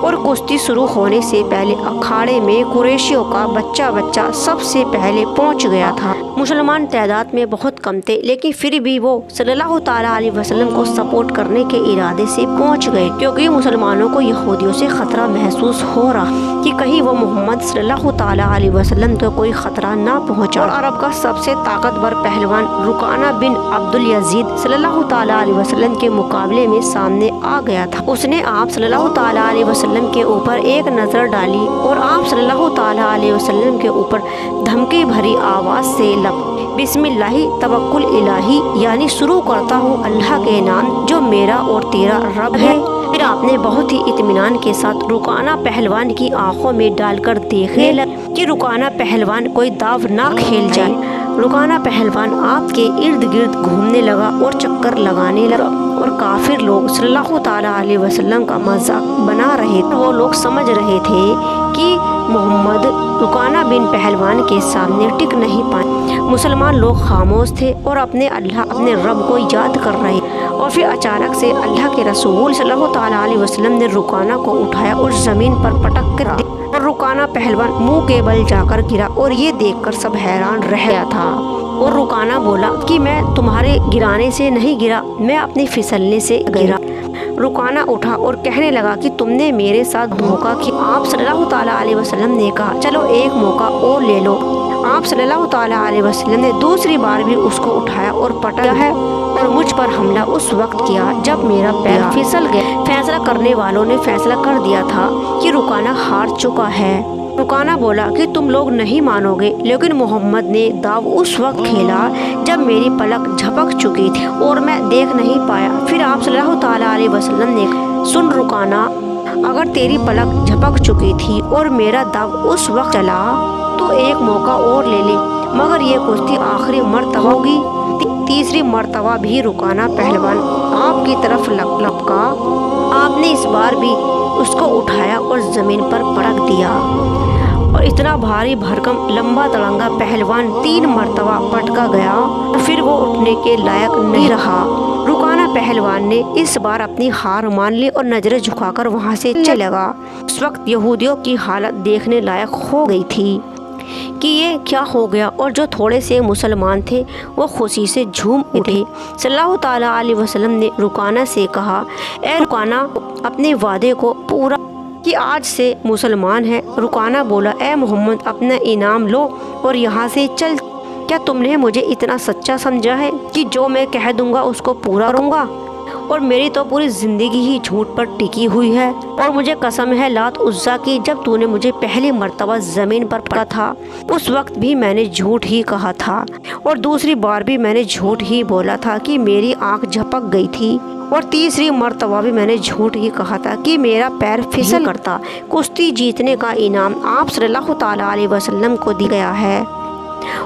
اور کشتی شروع ہونے سے پہلے اکھاڑے میں قریشیوں کا بچہ سب سے پہلے پہنچ گیا تھا۔ مسلمان تعداد میں بہت کم تھے، لیکن پھر بھی وہ صلی اللہ تعالیٰ علیہ وسلم کو سپورٹ کرنے کے ارادے سے پہنچ گئے، کیونکہ مسلمانوں کو یہودیوں سے خطرہ محسوس ہو رہا کہ کہیں وہ محمد صلی اللہ تعالیٰ علیہ وسلم کو کوئی خطرہ نہ پہنچا۔ اور عرب کا سب سے طاقتور پہلوان رکانہ بن عبد الیزید صلی اللہ تعالیٰ علیہ وسلم کے مقابلے میں سامنے آ گیا تھا۔ اس نے آپ صلی اللہ تعالیٰ علیہ وسلم کے اوپر ایک نظر ڈالی اور آپ صلی اللہ تعالیٰ علیہ وسلم کے اوپر دھمکی بھری آواز سے بسم اللہ توکل الہی، یعنی شروع کرتا ہوں اللہ کے نام جو میرا اور تیرا رب ہے۔ پھر آپ نے بہت ہی اطمینان کے ساتھ رکانہ پہلوان کی آنکھوں میں ڈال کر دیکھنے لگا کہ رکانہ پہلوان کوئی داو نہ کھیل جائے۔ رکانہ پہلوان آپ کے ارد گرد گھومنے لگا اور چکر لگانے لگا، اور کافر لوگ صلی اللہ تعالیٰ علیہ وسلم کا مذاق بنا رہے تھے۔ وہ لوگ سمجھ رہے تھے کہ محمد رکانہ بن پہلوان کے سامنے ٹک نہیں پائے۔ مسلمان لوگ خاموش تھے اور اپنے رب کو یاد کر رہے، اور پھر اچانک سے اللہ کے رسول صلی اللہ تعالیٰ علیہ وسلم نے رکانہ کو اٹھایا اور زمین پر پٹک کر دیا، اور رکانہ پہلوان منہ کے بل جا کر گرا، اور یہ دیکھ کر سب حیران رہ گیا تھا۔ اور رکانہ بولا کہ میں تمہارے گرانے سے نہیں گرا، میں اپنے پھسلنے سے گرا۔ رکانہ اٹھا اور کہنے لگا کہ تم نے میرے ساتھ دھوکہ کیا۔ آپ صلی اللہ تعالیٰ علیہ وسلم نے کہا چلو ایک موقع اور لے لو۔ آپ صلی اللہ تعالیٰ علیہ وسلم نے دوسری بار بھی اس کو اٹھایا اور پٹکا ہے، اور مجھ پر حملہ اس وقت کیا جب میرا پیر پھسل گیا۔ فیصلہ کرنے والوں نے فیصلہ کر دیا تھا کہ رکانہ ہار چکا ہے۔ رکانہ بولا کہ تم لوگ نہیں مانو گے، لیکن محمد نے داو اس وقت کھیلا جب میری پلک جھپک چکی تھی اور میں دیکھ نہیں پایا۔ پھر آپ صلی اللہ تعالیٰ علیہ وسلم نے سن رکانہ، اگر تیری پلک جھپک چکی تھی اور میرا داو اس وقت چلا تو ایک موقع اور لے لے، مگر یہ کشتی آخری مرتبہ ہوگی۔ تیسری مرتبہ بھی رکانہ پہلوان آپ کی طرف لپکا۔ آپ نے اس بار بھی اس کو اٹھایا اور زمین پر پٹک دیا، اور اتنا بھاری بھرکم لمبا تڑنگا پہلوان 3 مرتبہ پٹکا گیا، اور پھر وہ اٹھنے کے لائق نہیں رہا۔ رکانہ پہلوان نے اس بار اپنی ہار مان لی اور نظریں جھکا کر وہاں سے چلے گا۔ اس وقت یہودیوں کی حالت دیکھنے لائق ہو گئی تھی کہ یہ کیا ہو گیا، اور جو تھوڑے سے مسلمان تھے وہ خوشی سے جھوم اٹھے۔ صلی اللہ تعالیٰ علیہ وسلم نے رکانہ سے کہا، اے رکانہ اپنے وعدے کو پورا کہ آج سے مسلمان ہے۔ رکانہ بولا، اے محمد اپنا انعام لو اور یہاں سے چل۔ کیا تم نے مجھے اتنا سچا سمجھا ہے کہ جو میں کہہ دوں گا اس کو پورا کروں گا؟ اور میری تو پوری زندگی ہی جھوٹ پر ٹکی ہوئی ہے، اور مجھے قسم ہے لات عزا کی جب تو نے مجھے پہلی مرتبہ زمین پر پکڑا تھا اس وقت بھی میں نے جھوٹ ہی کہا تھا، اور دوسری بار بھی میں نے جھوٹ ہی بولا تھا کہ میری آنکھ جھپک گئی تھی، اور تیسری مرتبہ بھی میں نے جھوٹ ہی کہا تھا کہ میرا پیر پھسل کرتا۔ کشتی جیتنے کا انعام آپ صلی اللہ تعالیٰ علیہ وسلم کو دیا گیا ہے،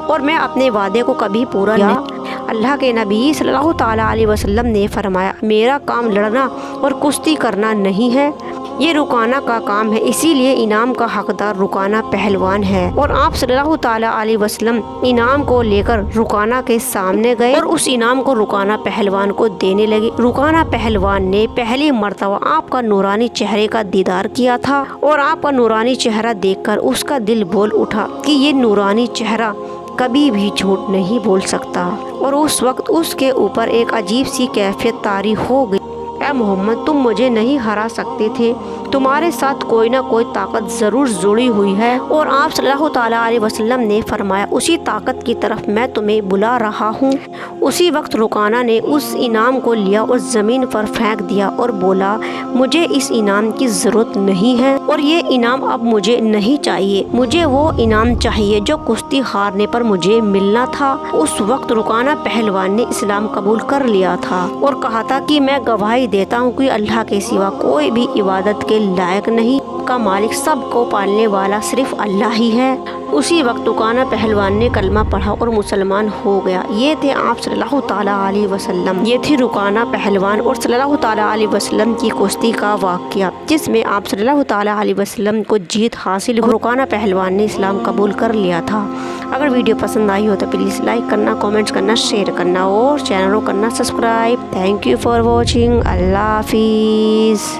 اور میں اپنے وعدے کو کبھی پورا نہیں۔ اللہ کے نبی صلی اللہ تعالیٰ علیہ وسلم نے فرمایا، میرا کام لڑنا اور کشتی کرنا نہیں ہے، یہ رکانہ کا کام ہے، اسی لیے انعام کا حقدار رکانہ پہلوان ہے۔ اور آپ صلی اللہ تعالیٰ علیہ وسلم انعام کو لے کر رکانہ کے سامنے گئے اور اس انعام کو رکانہ پہلوان کو دینے لگے۔ رکانہ پہلوان نے پہلی مرتبہ آپ کا نورانی چہرے کا دیدار کیا تھا، اور آپ کا نورانی چہرہ دیکھ کر اس کا دل بول اٹھا کہ یہ نورانی چہرہ کبھی بھی جھوٹ نہیں بول سکتا، اور اس وقت اس کے اوپر ایک عجیب سی کیفیت طاری ہو گئی۔ اے محمد تم مجھے نہیں ہرا سکتے تھے، تمہارے ساتھ کوئی نہ کوئی طاقت ضرور جڑی ہوئی ہے۔ اور آپ صلی اللہ تعالیٰ علیہ وسلم نے فرمایا، اسی طاقت کی طرف میں تمہیں بلا رہا ہوں۔ اسی وقت رکانہ نے اس انعام کو لیا اور زمین پر پھینک دیا اور بولا، مجھے اس انعام کی ضرورت نہیں ہے، اور یہ انعام اب مجھے نہیں چاہیے، مجھے وہ انعام چاہیے جو کشتی ہارنے پر مجھے ملنا تھا۔ اس وقت رکانہ پہلوان نے اسلام قبول کر لیا تھا اور کہا تھا کہ میں گواہی دیتا ہوں کہ اللہ کے سوا کوئی بھی عبادت کے لائق نہیں، کا مالک سب کو پالنے والا صرف اللہ ہی ہے۔ اسی وقت رکانہ پہلوان نے کلمہ پڑھا اور مسلمان ہو گیا۔ یہ تھے آپ صلی اللہ تعالیٰ علیہ وسلم، یہ تھی رکانہ پہلوان اور صلی اللہ تعالیٰ علیہ وسلم کی کشتی کا واقعہ، جس میں آپ صلی اللہ تعالیٰ علیہ وسلم کو جیت حاصل ہوئی۔ رکانہ پہلوان نے اسلام قبول کر لیا تھا۔ اگر ویڈیو پسند آئی ہو تو پلیز لائک کرنا، کامنٹس کرنا، شیئر کرنا اور چینل کو کرنا subscribe. Thank you for watching. اللہ حافظ۔